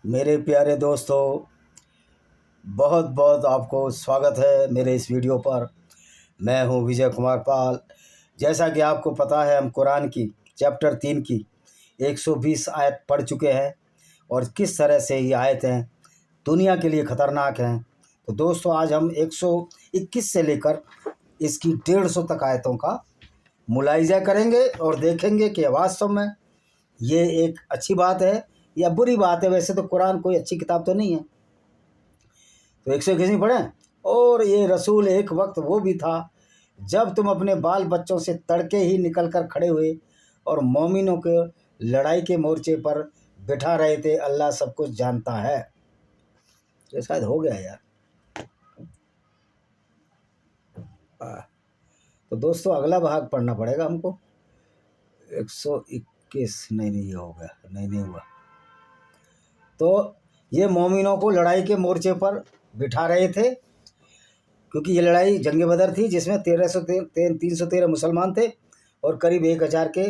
मेरे प्यारे दोस्तों, बहुत बहुत आपको स्वागत है मेरे इस वीडियो पर। मैं हूं विजय कुमार पाल। जैसा कि आपको पता है, हम कुरान की चैप्टर 3 की 120 आयत पढ़ चुके हैं और किस तरह से ये आयतें दुनिया के लिए ख़तरनाक हैं। तो दोस्तों, आज हम 121 से लेकर इसकी 150 तक आयतों का मुलाहिजा करेंगे और देखेंगे कि वास्तव में ये एक अच्छी बात है या बुरी बात है। वैसे तो कुरान कोई अच्छी किताब तो नहीं है। तो 121 नहीं पढ़ें। और ये रसूल एक वक्त वो भी था जब तुम अपने बाल बच्चों से तड़के ही निकल कर खड़े हुए और मोमिनों के लड़ाई के मोर्चे पर बिठा रहे थे। अल्लाह सब कुछ जानता है। ये शायद हो गया यार। तो दोस्तों, अगला भाग पढ़ना पड़ेगा हमको। 121 नहीं ये हो गया, नहीं हुआ। तो ये मोमिनों को लड़ाई के मोर्चे पर बिठा रहे थे, क्योंकि ये लड़ाई जंग बदर थी जिसमें 313 मुसलमान थे और करीब 1000 के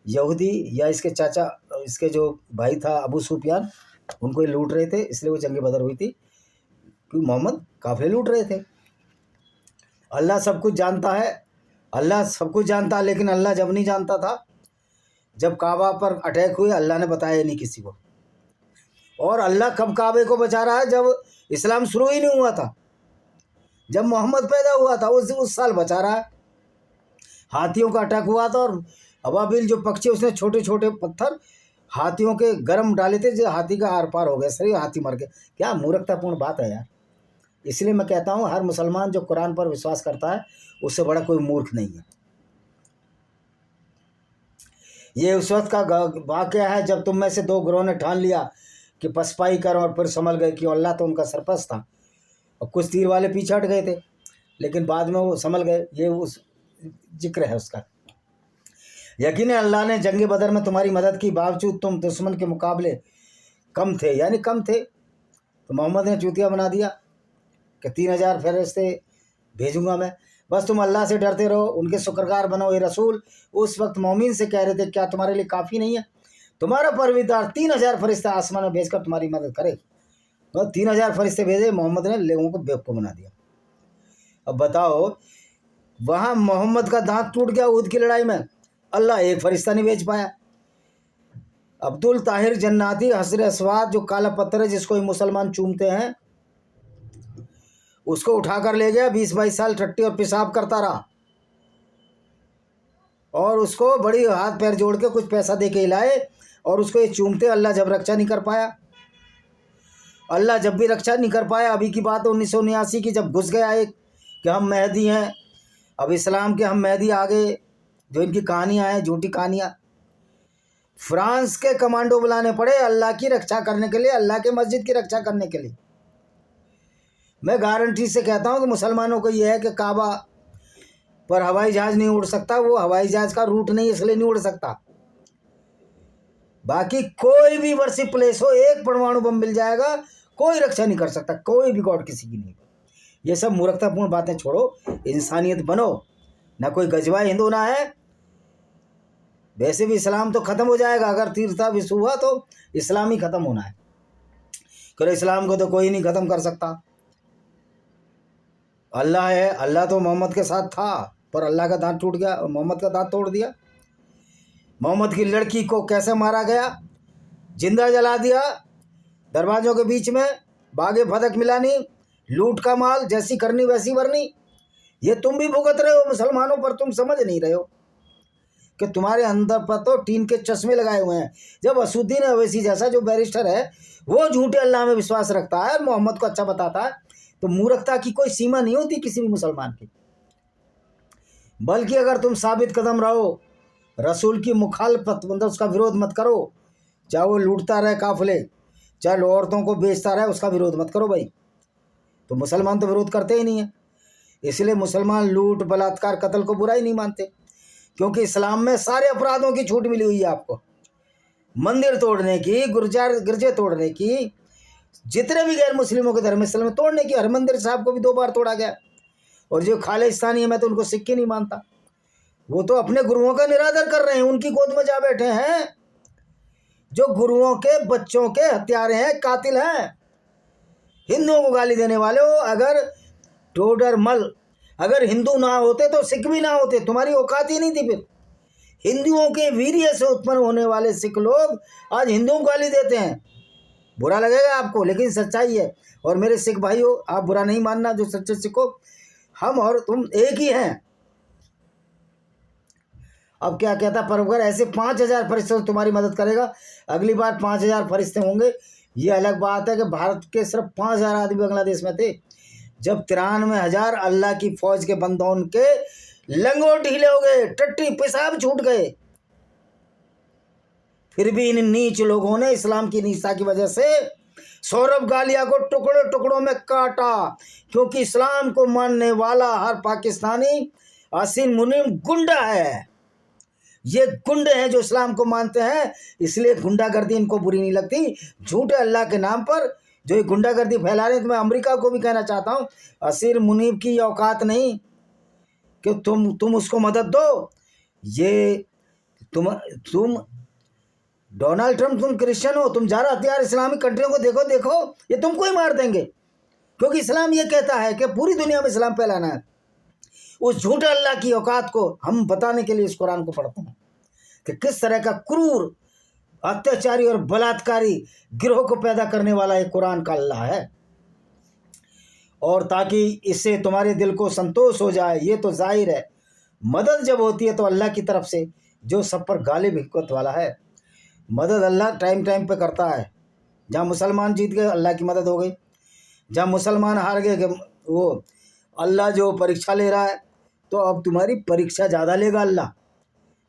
यहूदी या इसके चाचा, इसके जो भाई था अबू सुफियान, उनको ये लूट रहे थे। इसलिए वो जंग बदर हुई थी, क्योंकि मोहम्मद काफिले लूट रहे थे। अल्लाह सब कुछ जानता है, अल्लाह सब कुछ जानता है। लेकिन अल्लाह जब नहीं जानता था, जब काबा पर अटैक हुए, अल्लाह ने बताया नहीं किसी को। और अल्लाह कब काबे को बचा रहा है? जब इस्लाम शुरू ही नहीं हुआ था, जब मोहम्मद पैदा हुआ था उस साल बचा रहा है। हाथियों का अटैक हुआ था और अबाबिल जो पक्षी, उसने छोटे छोटे पत्थर हाथियों के गर्म डाले थे, जो हाथी का आर पार हो गया, सही हाथी मर गए। क्या मूर्खतापूर्ण बात है यार। इसलिए मैं कहता हूँ, हर मुसलमान जो कुरान पर विश्वास करता है उससे बड़ा कोई मूर्ख नहीं है। ये उस वक्त का वाक़या है जब तुम में से दो गिरोह ने ठान लिया कि पसपाई कर, और फिर समझ गए कि अल्लाह तो उनका सरपरस्त था। और कुछ तीर वाले पीछे हट गए थे, लेकिन बाद में वो समझ गए। ये उस जिक्र है उसका। यकीन है अल्लाह ने जंग बदर में तुम्हारी मदद की, बावजूद तुम दुश्मन के मुकाबले कम थे, यानी कम थे। तो मोहम्मद ने चूतिया बना दिया कि 3000 फरिश्ते भेजूंगा मैं, बस तुम अल्लाह से डरते रहो, उनके शुक्रगार बनो। ये रसूल उस वक्त मोमिन से कह रहे थे, क्या तुम्हारे लिए काफ़ी नहीं है? तुम्हारा परवरदिगार 3000 फरिश्ते आसमान में भेजकर तुम्हारी मदद करे। तो 3000 फरिश्ते भेजे, मोहम्मद ने लोगों को बेवकूफ़ बना दिया। अब बताओ, वहाँ मोहम्मद का दांत टूट गया उहद की लड़ाई में, अल्लाह एक फरिश्ता नहीं भेज पाया। अब्दुल ताहिर जन्नाती हसर अस्वाद, जो काला पत्थर है जिसको ये मुसलमान चूमते हैं, उसको उठाकर ले गया। 20-22 साल टट्टी और पेशाब करता रहा, और उसको बड़ी हाथ पैर जोड़ के कुछ पैसा दे के लाए, और उसको ये चूमते। अल्लाह जब रक्षा नहीं कर पाया, अल्लाह जब भी रक्षा नहीं कर पाया। अभी की बात है 1979 की, जब घुस गया एक कि हम मेहदी हैं, अब इस्लाम के हम मेहदी आ गए। जो इनकी कहानियाँ हैं, झूठी कहानियाँ। फ्रांस के कमांडो बुलाने पड़े अल्लाह की रक्षा करने के लिए, अल्लाह के मस्जिद की रक्षा करने के लिए। मैं गारंटी से कहता हूँ कि मुसलमानों को यह है कि काबा पर हवाई जहाज़ नहीं उड़ सकता। वो हवाई जहाज़ का रूट नहीं, इसलिए नहीं उड़ सकता। बाकी कोई भी वर्शिप प्लेस हो, एक परमाणु बम मिल जाएगा, कोई रक्षा नहीं कर सकता, कोई भी गॉड किसी की नहीं। ये सब मूर्खतापूर्ण बातें छोड़ो, इंसानियत बनो। ना कोई गजवा हिंदू ना है। वैसे भी इस्लाम तो ख़त्म हो जाएगा, अगर तीर्था विश्व हुआ तो इस्लाम ही ख़त्म होना है। क्योंकि इस्लाम को तो कोई नहीं ख़त्म कर सकता। अल्लाह है, अल्लाह तो मोहम्मद के साथ था, पर अल्लाह का दांत टूट गया और मोहम्मद का दांत तोड़ दिया। मोहम्मद की लड़की को कैसे मारा गया? जिंदा जला दिया, दरवाज़ों के बीच में, बागे फदक मिलानी, लूट का माल, जैसी करनी वैसी भरनी। ये तुम भी भुगत रहे हो मुसलमानों पर। तुम समझ नहीं रहे हो कि तुम्हारे अंदर पर तो टीन के चश्मे लगाए हुए हैं। जब असुद्दीन अवैसी जैसा जो बैरिस्टर है, वो झूठे अल्लाह में विश्वास रखता है, मोहम्मद को अच्छा बताता है, तो मूर्खता की कोई सीमा नहीं होती किसी भी मुसलमान की। बल्कि अगर तुम साबित कदम रहो, रसूल की मुखालफत, मतलब उसका विरोध मत करो। चाहे वो लूटता रहे काफिले, चाहे औरतों को बेचता रहे, उसका विरोध मत करो भाई। तो मुसलमान तो विरोध करते ही नहीं है। इसलिए मुसलमान लूट, बलात्कार, कत्ल को बुरा ही नहीं मानते, क्योंकि इस्लाम में सारे अपराधों की छूट मिली हुई है आपको। मंदिर तोड़ने की, गिरजे तोड़ने की, जितने भी गैर मुस्लिमों के धर्म स्थल में तोड़ने की। हरमंदिर साहब को भी 2 बार तोड़ा गया। और जो खालिस्तानी है, मैं तो उनको सिक्के नहीं मानता। वो तो अपने गुरुओं का निरादर कर रहे हैं, उनकी गोद में जा बैठे हैं। जो गुरुओं के बच्चों के हत्यारे हैं, कातिल हैं। हिंदुओं को गाली देने वाले हो। अगर टोडरमल अगर हिंदू ना होते तो सिख भी ना होते, तुम्हारी औकात ही नहीं थी। फिर हिंदुओं के वीर्य से उत्पन्न होने वाले सिख लोग आज हिंदुओं को गाली देते हैं। बुरा लगेगा आपको, लेकिन सच्चाई है। और मेरे सिख भाई हो, आप बुरा नहीं मानना, जो सच्चे सिख हो, हम और तुम एक ही हैं। अब क्या कहता परवगर, ऐसे 5,000 फरिश्तों से तुम्हारी मदद करेगा। अगली बार 5,000 फरिश्ते होंगे। ये अलग बात है कि भारत के सिर्फ 5,000 आदमी बांग्लादेश में थे, जब 93,000 अल्लाह की फौज के बंदों के लंगोट ढीले हो गए, टट्टी पेशाब छूट गए। फिर भी इन नीच लोगों ने इस्लाम की नीचता की वजह से सौरभ गालिया को टुकड़ों टुकड़ों में काटा, क्योंकि इस्लाम को मानने वाला हर पाकिस्तानी असीम मुनीम गुंडा है। ये गुंडे हैं जो इस्लाम को मानते हैं, इसलिए गुंडागर्दी इनको बुरी नहीं लगती। झूठे अल्लाह के नाम पर जो ये गुंडागर्दी फैला रहे हैं, तो मैं अमेरिका को भी कहना चाहता हूँ, असीर मुनीब की औकात नहीं कि तुम उसको मदद दो। ये तुम डोनाल्ड ट्रंप, तुम क्रिश्चियन हो, तुम ज़्यादा हथियार इस्लामिक कंट्रियों को देखो, ये तुमको ही मार देंगे, क्योंकि इस्लाम ये कहता है कि पूरी दुनिया में इस्लाम फैलाना है। उस झूठे अल्लाह की औकात को हम बताने के लिए इस कुरान को पढ़ते हैं कि किस तरह का क्रूर, अत्याचारी और बलात्कारी गिरोह को पैदा करने वाला एक कुरान का अल्लाह है। और ताकि इससे तुम्हारे दिल को संतोष हो जाए, ये तो जाहिर है, मदद जब होती है तो अल्लाह की तरफ से, जो सब पर गालिब हिकमत वाला है। मदद अल्लाह टाइम टाइम पे करता है। जहाँ मुसलमान जीत गए, अल्लाह की मदद हो गई। जहाँ मुसलमान हार गए, वो अल्लाह जो परीक्षा ले रहा है, तो अब तुम्हारी परीक्षा ज़्यादा लेगा अल्लाह।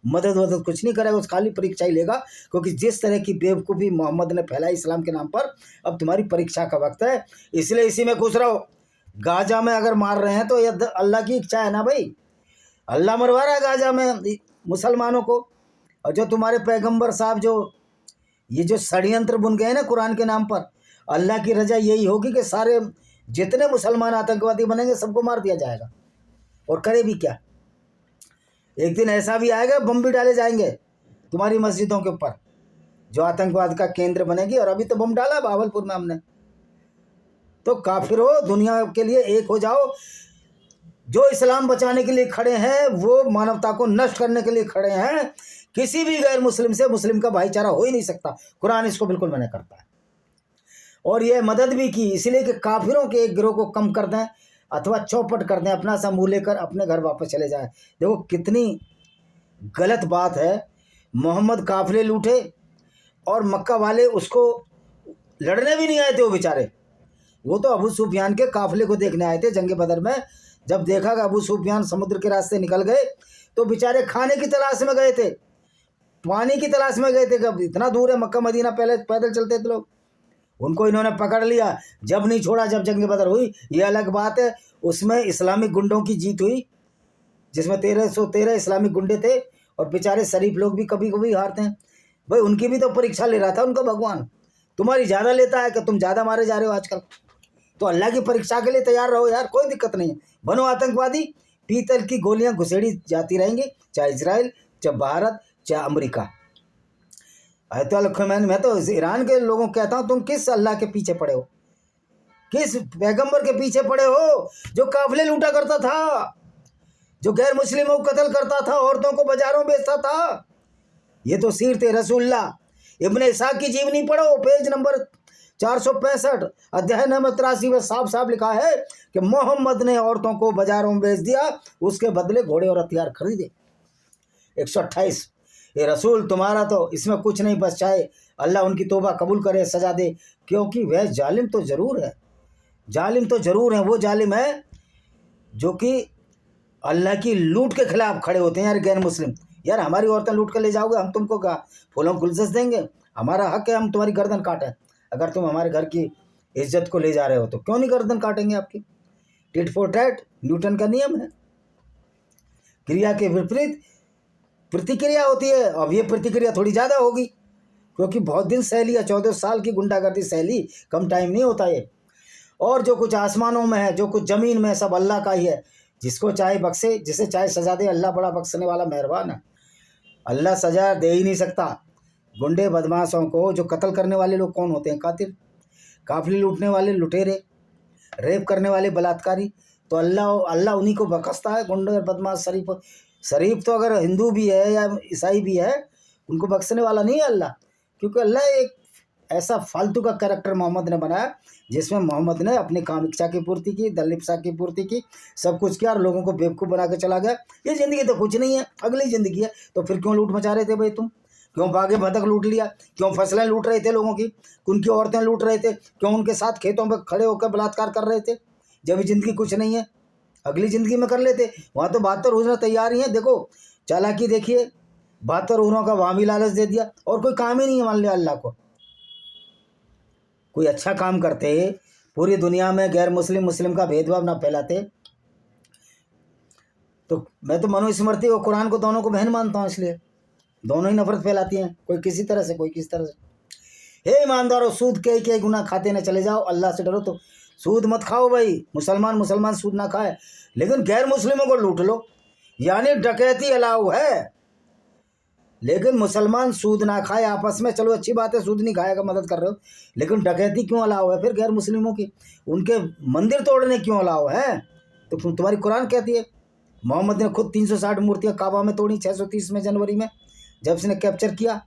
मदद कुछ नहीं करेगा, उस खाली परीक्षा ही लेगा, क्योंकि जिस तरह की बेवकूफ़ी मोहम्मद ने फैलाई इस्लाम के नाम पर, अब तुम्हारी परीक्षा का वक्त है। इसलिए इसी में खुश रहो। गाजा में अगर मार रहे हैं तो ये अल्लाह की इच्छा है ना भाई, अल्लाह मरवा रहा है गाजा में मुसलमानों को। और जो तुम्हारे पैगंबर साहब ये जो षड्यंत्र बुन गए ना कुरान के नाम पर, अल्लाह की रजा यही होगी कि सारे जितने मुसलमान आतंकवादी बनेंगे सबको मार दिया जाएगा। और करे भी क्या, एक दिन ऐसा भी आएगा, बम भी डाले जाएंगे तुम्हारी मस्जिदों के ऊपर, जो आतंकवाद का केंद्र बनेगी। और अभी तो बम डाला भावलपुर में हमने। तो काफिर हो, दुनिया के लिए एक हो जाओ। जो इस्लाम बचाने के लिए खड़े हैं, वो मानवता को नष्ट करने के लिए खड़े हैं। किसी भी गैर मुस्लिम से मुस्लिम का भाईचारा हो ही नहीं सकता। कुरान इसको बिल्कुल मना करता है। और यह मदद भी की इसलिए कि काफिरों के एक गिरोह को कम कर दें अथवा चौपट कर दें, अपना सा मुँह लेकर अपने घर वापस चले जाएं। देखो कितनी गलत बात है। मोहम्मद काफिले लूटे और मक्का वाले उसको लड़ने भी नहीं आए थे। वो बेचारे, वो तो अबू सुफियान के काफिले को देखने आए थे जंग बदर में। जब देखा कि अबू सुफियान समुद्र के रास्ते निकल गए, तो बेचारे खाने की तलाश में गए थे, पानी की तलाश में गए थे। कब इतना दूर है मक्का मदीना, पहले पैदल चलते थे लोग। उनको इन्होंने पकड़ लिया, जब नहीं छोड़ा। जब जंग बदर हुई, ये अलग बात है, उसमें इस्लामिक गुंडों की जीत हुई, जिसमें 1313 इस्लामिक गुंडे थे। और बेचारे शरीफ लोग भी कभी कभी हारते हैं भाई। उनकी भी तो परीक्षा ले रहा था उनका भगवान। तुम्हारी ज़्यादा लेता है कि तुम ज़्यादा मारे जा रहे हो आजकल। तो अल्लाह की परीक्षा के लिए तैयार रहो यार, कोई दिक्कत नहीं है। बनो आतंकवादी, पीतल की गोलियां घुसेड़ी जाती रहेंगी, चाहे इजराइल, चाहे भारत, चाहे अमेरिका। आयतुल्लाह खुमैनी, मैं तो ईरान के लोगों को कहता हूँ, तुम किस अल्लाह के पीछे पड़े हो, किस पैगंबर के पीछे पड़े हो, जो काफिले लूटा करता था, जो गैर मुस्लिमों को कत्ल करता था, औरतों को बाजारों बेचता था। ये तो सीरत रसूलुल्लाह इब्ने इसाक की जीवनी पढ़ो, पेज नंबर 465, अध्याय नंबर 83 में साफ साफ लिखा है कि मोहम्मद ने औरतों को बाजारों में बेच दिया, उसके बदले घोड़े और हथियार खरीदे। 128, ये रसूल तुम्हारा तो इसमें कुछ नहीं, बस चाहे अल्लाह उनकी तौबा कबूल करे, सजा दे, क्योंकि वह जालिम तो ज़रूर है। जालिम तो ज़रूर है। वो जालिम है जो कि अल्लाह की लूट के खिलाफ खड़े होते हैं। यार गैर मुस्लिम, यार हमारी औरतें लूट कर ले जाओगे, हम तुमको क्या फूलों गुलदस्ते देंगे? हमारा हक है हम तुम्हारी गर्दन काटें। अगर तुम हमारे घर की इज्जत को ले जा रहे हो तो क्यों नहीं गर्दन काटेंगे आपकी? टिट फॉर टैट न्यूटन का नियम है। क्रिया के विपरीत प्रतिक्रिया होती है। अब ये प्रतिक्रिया थोड़ी ज़्यादा होगी, क्योंकि बहुत दिन सह लिया, 14 साल की गुंडागर्दी सह ली, कम टाइम नहीं होता ये। और जो कुछ आसमानों में है, जो कुछ ज़मीन में है, सब अल्लाह का ही है। जिसको चाहे बख्शे, जिसे चाहे सजा दे। अल्लाह बड़ा बख्शने वाला मेहरबान है। अल्लाह सजा दे ही नहीं सकता। गुंडे बदमाशों को जो कत्ल करने वाले लोग कौन होते हैं? कातिल। काफिले लूटने वाले लुटेरे, रेप करने वाले बलात्कारी, तो अल्लाह उन्हीं को बख्शता है। गुंडे और बदमाश शरीफ तो अगर हिंदू भी है या ईसाई भी है, उनको बख्शने वाला नहीं है अल्लाह, क्योंकि अल्लाह एक ऐसा फालतू का कैरेक्टर मोहम्मद ने बनाया जिसमें मोहम्मद ने अपनी काम इच्छा की पूर्ति की, दल इच्छा की पूर्ति की, सब कुछ किया और लोगों को बेवकूफ़ बना के चला गया। ये ज़िंदगी तो कुछ नहीं है, अगली ज़िंदगी है। तो फिर क्यों लूट मचा रहे थे भाई तुम? क्यों बागे भदक लूट लिया? क्यों फसलें लूट रहे थे लोगों की? उनकी औरतें लूट रहे थे? क्यों उनके साथ खेतों पर खड़े होकर बलात्कार कर रहे थे? जब ये ज़िंदगी कुछ नहीं है, अगली ज़िंदगी में कर लेते। वहाँ तो 72 हूरें तैयार ही हैं। देखो चालाकी देखिए, 72 हूरों का वहाँ भी लालच दे दिया और कोई काम ही नहीं है। मान लिया अल्लाह को कोई अच्छा काम करते, पूरी दुनिया में गैर मुस्लिम मुस्लिम का भेदभाव ना फैलाते, तो मैं तो मनुस्मृति और कुरान को दोनों को बहन मानता हूँ। इसलिए दोनों ही नफरत फैलाती हैं, कोई किसी तरह से, कोई किसी तरह से। हे ईमानदारों, सूद के गुना खाते न चले जाओ, अल्लाह से डरो। तो सूद मत खाओ भाई, मुसलमान सूद ना खाए, लेकिन गैर मुस्लिमों को लूट लो, यानी डकैती अलाउ है। लेकिन मुसलमान सूद ना खाए आपस में, चलो अच्छी बात है, सूद नहीं खाएगा, मदद कर रहे हो, लेकिन डकैती क्यों अलाउ है फिर गैर मुस्लिमों की? उनके मंदिर तोड़ने क्यों अलाउ है? तो तुम्हारी कुरान कहती है। मोहम्मद ने खुद 360 मूर्तियाँ काबा में तोड़ी 630 में, जनवरी में, जब इसने कैप्चर किया,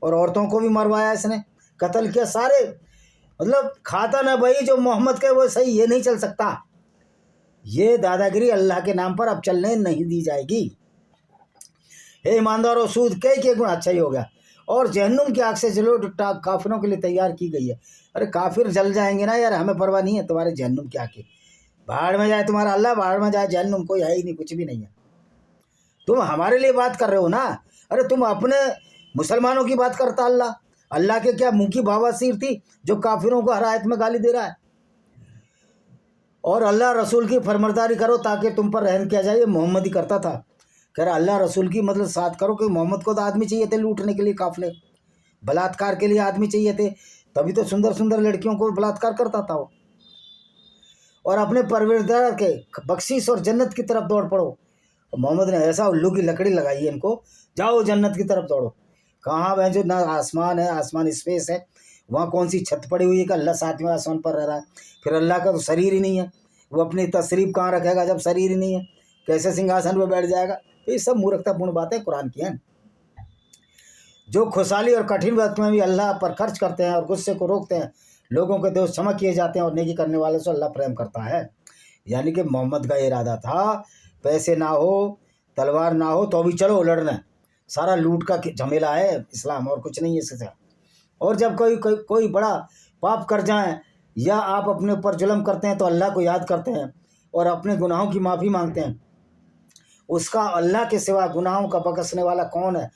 और औरतों को भी मरवाया इसने, कत्ल किया सारे। मतलब खाता ना भाई जो मोहम्मद के वो सही, ये नहीं चल सकता। ये दादागिरी अल्लाह के नाम पर अब चलने नहीं दी जाएगी। हे ईमानदारों, सूद के गुण अच्छा ही हो गया, और जहन्नुम की आग से जलो काफिरों के लिए तैयार की गई है। अरे काफिर जल जाएंगे ना यार, हमें परवाह नहीं है तुम्हारे जहन्नुम की आग की। बाहर में जाए तुम्हारा अल्लाह, बाहर में जाए जहन्नुम, कोई है ही नहीं, कुछ भी नहीं है। तुम हमारे लिए बात कर रहे हो ना? अरे तुम अपने मुसलमानों की बात करता अल्लाह। अल्लाह के क्या मुंह की बवासीर थी जो काफिरों को हर आयत में गाली दे रहा है? और अल्लाह रसूल की फरमाबरदारी करो ताकि तुम पर रहम किया जाए। ये मोहम्मद ही करता था। कह रहा अल्लाह रसूल की मतलब साथ करो, कि मोहम्मद को तो आदमी चाहिए थे लूटने के लिए, काफिले बलात्कार के लिए आदमी चाहिए थे, तभी तो सुंदर सुंदर लड़कियों को बलात्कार करता था वो। और अपने परवरदिगार के बख्शीश और जन्नत की तरफ दौड़ पड़ो। मोहम्मद ने ऐसा उल्लू की लकड़ी लगाई है इनको, जाओ जन्नत की तरफ दौड़ो। कहाँ वह जो ना आसमान है, आसमान स्पेस है, वहाँ कौन सी छत पड़ी हुई है कि अल्लाह 7वें आसमान पर रह रहा है? फिर अल्लाह का तो शरीर ही नहीं है, वो अपनी तशरीफ कहाँ रखेगा जब शरीर ही नहीं है? कैसे सिंहासन पर बैठ जाएगा? तो ये सब मूर्खतापूर्ण बातें कुरान की हैं। जो खुशहाली और कठिन वक्त में भी अल्लाह पर खर्च करते हैं और गुस्से को रोकते हैं, लोगों के दोष क्षमा किए जाते हैं और नेकी करने वालों से अल्लाह प्रेम करता है। यानी कि मोहम्मद का इरादा था पैसे ना हो, तलवार ना हो, तो भी चलो लड़ना, सारा लूट का झमेला है इस्लाम, और कुछ नहीं है इससे। और जब कोई बड़ा पाप कर जाए या आप अपने ऊपर जुल्म करते हैं तो अल्लाह को याद करते हैं और अपने गुनाहों की माफ़ी मांगते हैं। उसका अल्लाह के सिवा गुनाहों का बख्शने वाला कौन है?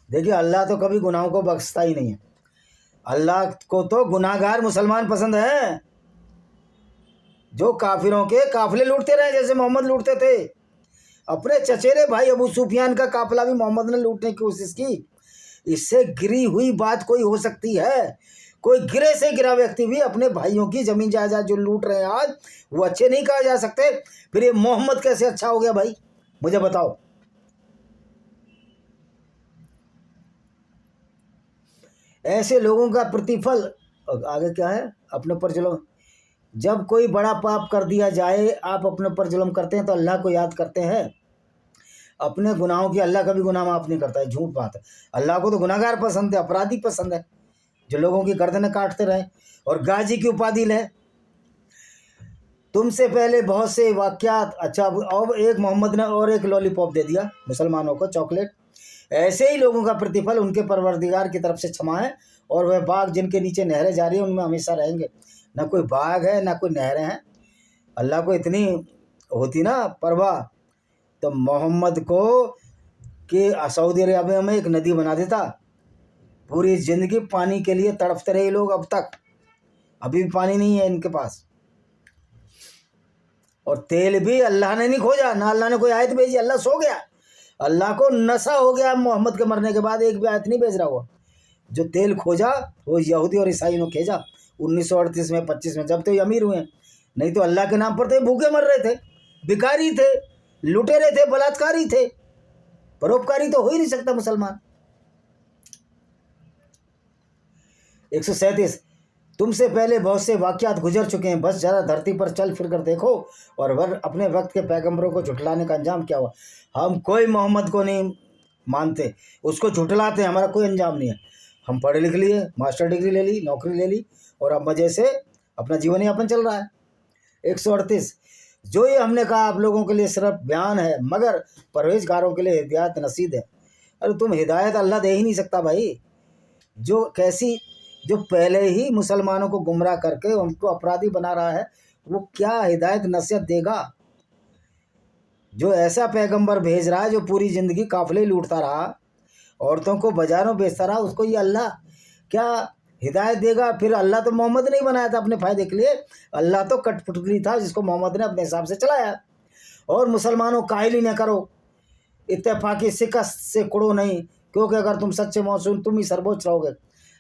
देखिए अल्लाह तो कभी गुनाहों को बख्शता ही नहीं है। अल्लाह को तो गुनाहगार मुसलमान पसंद है, जो काफिरों के काफिले लूटते रहे, जैसे मोहम्मद लूटते थे। अपने चचेरे भाई अबू सुफियान का काफिला भी मोहम्मद ने लूटने की कोशिश की। इससे गिरी हुई बात कोई हो सकती है? कोई गिरे से गिरा व्यक्ति भी अपने भाइयों की जमीन जायदाद जो लूट रहे हैं आज, वो अच्छे नहीं कहा जा सकते। फिर ये मोहम्मद कैसे अच्छा हो गया भाई, मुझे बताओ। ऐसे लोगों का प्रतिफल आगे क्या है? अपने पर जुल्म। जब कोई बड़ा पाप कर दिया जाए, आप अपने पर जुल्म करते हैं तो अल्लाह को याद करते हैं। अपने गुनाहों की अल्लाह कभी गुनाह माफ़ नहीं करता है, झूठ बात है। अल्लाह को तो गुनाहगार पसंद है, अपराधी पसंद है, जो लोगों की गर्दनें काटते रहे और गाजी की उपाधि ले। तुमसे पहले बहुत से वाक़यात। अच्छा, अब एक मोहम्मद ने और एक लॉलीपॉप दे दिया मुसलमानों को, चॉकलेट। ऐसे ही लोगों का प्रतिफल उनके परवरदिगार की तरफ से क्षमा है, और वह बाग जिनके नीचे नहरें जा रही हैं उनमें हमेशा रहेंगे। ना कोई बाग है ना कोई नहरें हैं। अल्लाह को इतनी होती ना परवाह, तो मोहम्मद को कि सऊदी अरेबिया में एक नदी बना देता। पूरी ज़िंदगी पानी के लिए तड़पते रहे लोग, अब तक अभी भी पानी नहीं है इनके पास। और तेल भी अल्लाह ने नहीं खोजा, ना अल्लाह ने कोई आयत भेजी, अल्लाह सो गया। अल्लाह को नशा हो गया मोहम्मद के मरने के बाद, एक भी आयत नहीं भेज रहा हुआ। जो तेल खोजा वो यहूदी और ईसाई ने खोजा 1938 में 25 में, जब तो ये अमीर हुए। नहीं तो अल्लाह के नाम पर तो भूखे मर रहे थे, भिखारी थे, लुटेरे थे, बलात्कारी थे। परोपकारी तो हो ही नहीं सकता मुसलमान। 137 तुमसे पहले बहुत से वाक़यात गुजर चुके हैं, बस ज़रा धरती पर चल फिर कर देखो और अपने वक्त के पैगंबरों को झुठलाने का अंजाम क्या हुआ। हम कोई मोहम्मद को नहीं मानते, उसको झुठलाते हैं, हमारा कोई अंजाम नहीं है। हम पढ़े लिख लिए, मास्टर डिग्री ले ली, नौकरी ले ली और अब मज़े से अपना जीवन यापन चल रहा है। 138 जो ये हमने कहा आप लोगों के लिए सिर्फ बयान है, मगर परहेजगारों के लिए हिदायत नसीब है। अरे तुम हिदायत अल्लाह दे ही नहीं सकता भाई। जो पहले ही मुसलमानों को गुमराह करके उनको अपराधी बना रहा है, वो क्या हिदायत नसीहत देगा। जो ऐसा पैगंबर भेज रहा है जो पूरी ज़िंदगी काफिले लूटता रहा, औरतों को बाजारों बेचता रहा, उसको ये अल्लाह क्या हिदायत देगा। फिर अल्लाह तो मोहम्मद नहीं बनाया था अपने फ़ायदे के लिए, अल्लाह तो कठपुतली था जिसको मोहम्मद ने अपने हिसाब से चलाया। और मुसलमानों काहिली न करो, इत्तेफाकी शिकस्त से कुड़ो नहीं, क्योंकि अगर तुम सच्चे मौसूम तुम ही सर्वोच्च रहोगे।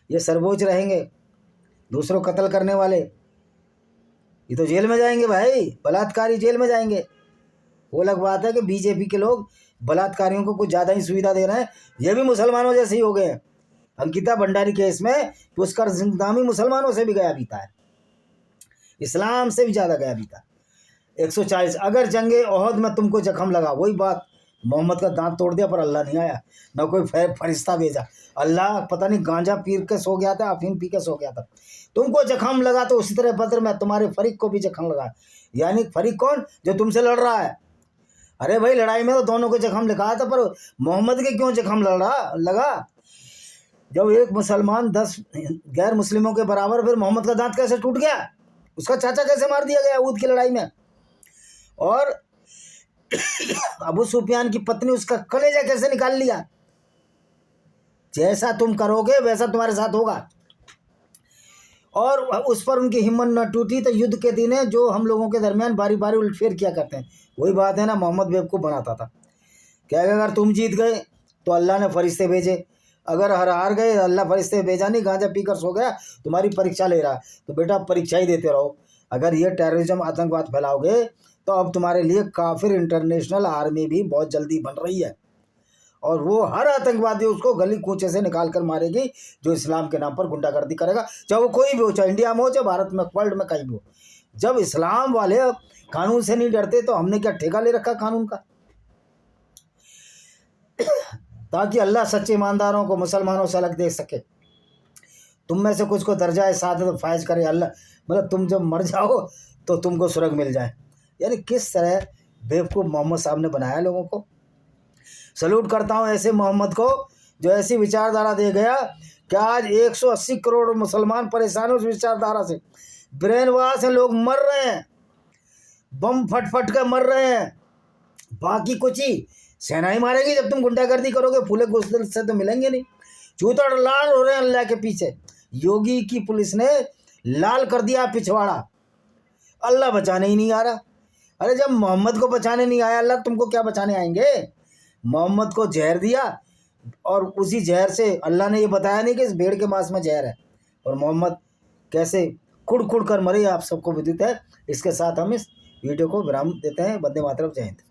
ये सर्वोच्च रहेंगे, दूसरों कत्ल करने वाले ये तो जेल में जाएंगे भाई, बलात्कारी जेल में जाएंगे। वो अलग बात है कि बीजेपी के लोग बलात्कारियों को कुछ ज़्यादा ही सुविधा दे रहे हैं, ये भी मुसलमानों जैसे ही हो गए हैं। अंकिता भंडारी केस में पुष्कर जिंदामी मुसलमानों से भी गया बीता है, इस्लाम से भी ज़्यादा गया बीता। 140 अगर जंगे ओहद में तुमको जख्म लगा, वही बात, मोहम्मद का दांत तोड़ दिया पर अल्लाह नहीं आया, न कोई फरिश्ता भेजा। अल्लाह पता नहीं गांजा पी के सो गया था, अफीम पी के सो गया था। तुमको जख्म लगा तो उसी तरह बदर में तुम्हारे फरीक को भी जख्म लगा। यानी फरीक कौन? जो तुमसे लड़ रहा है। अरे भाई लड़ाई में तो दोनों को जख्म लिखा था, पर मोहम्मद के क्यों जख्म लगा? जब एक मुसलमान 10 गैर मुस्लिमों के बराबर, फिर मोहम्मद का दांत कैसे टूट गया? उसका चाचा कैसे मार दिया गया ऊद की लड़ाई में? और अबू सुफियान की पत्नी उसका कलेजा कैसे निकाल लिया? जैसा तुम करोगे वैसा तुम्हारे साथ होगा। और उस पर उनकी हिम्मत न टूटी तो युद्ध के दिन है जो हम लोगों के दरमियान बारी बारी उलटफेर किया करते हैं। वही बात है ना, मोहम्मद बेवकूफ़ बनाता था। क्या अगर तुम जीत गए तो अल्लाह ने फरिश्ते भेजे, अगर हार गए अल्लाह फरिश्ते भेजा नहीं, गांजा पीकर सो गया, तुम्हारी परीक्षा ले रहा है तो बेटा परीक्षा ही देते रहो। अगर ये टेररिज्म आतंकवाद फैलाओगे तो अब तुम्हारे लिए काफिर इंटरनेशनल आर्मी भी बहुत जल्दी बन रही है, और वो हर आतंकवादी उसको गली कूचे से निकाल कर मारेगी जो इस्लाम के नाम पर गुंडागर्दी करेगा, चाहे वो कोई भी हो, चाहे इंडिया में हो, चाहे भारत में, वर्ल्ड में कहीं भी हो। जब इस्लाम वाले कानून से नहीं डरते तो हमने क्या ठेका ले रखा कानून का? ताकि अल्लाह सच्चे ईमानदारों को मुसलमानों से अलग देख सके। तुम में से कुछ को दर्जा सादत फायज करे अल्लाह, मतलब तुम जब मर जाओ तो तुमको स्वर्ग मिल जाए। यानी किस तरह बेवकूफ़ मोहम्मद साहब ने बनाया लोगों को। सल्यूट करता हूँ ऐसे मोहम्मद को जो ऐसी विचारधारा दे गया कि आज 180 करोड़ मुसलमान परेशान हैं उस विचारधारा से। ब्रेन वॉश है, लोग मर रहे हैं, बम फट फट कर मर रहे हैं। बाकी कुछ ही सेना ही मारेगी जब तुम गुंडागर्दी करोगे, फूले गुस्से से तो मिलेंगे नहीं। चूतड़ लाल हो रहे हैं अल्लाह के पीछे। योगी की पुलिस ने लाल कर दिया पिछवाड़ा, अल्लाह बचाने ही नहीं आ रहा। अरे जब मोहम्मद को बचाने नहीं आया अल्लाह, तुमको क्या बचाने आएंगे? मोहम्मद को जहर दिया और उसी जहर से अल्लाह ने ये बताया नहीं कि इस भेड़ के मांस में जहर है, और मोहम्मद कैसे कुड़ कुड़ कर मरे आप सबको विदित है। इसके साथ हम इस वीडियो को विराम देते हैं। वंदे मातरम, जय हिंद।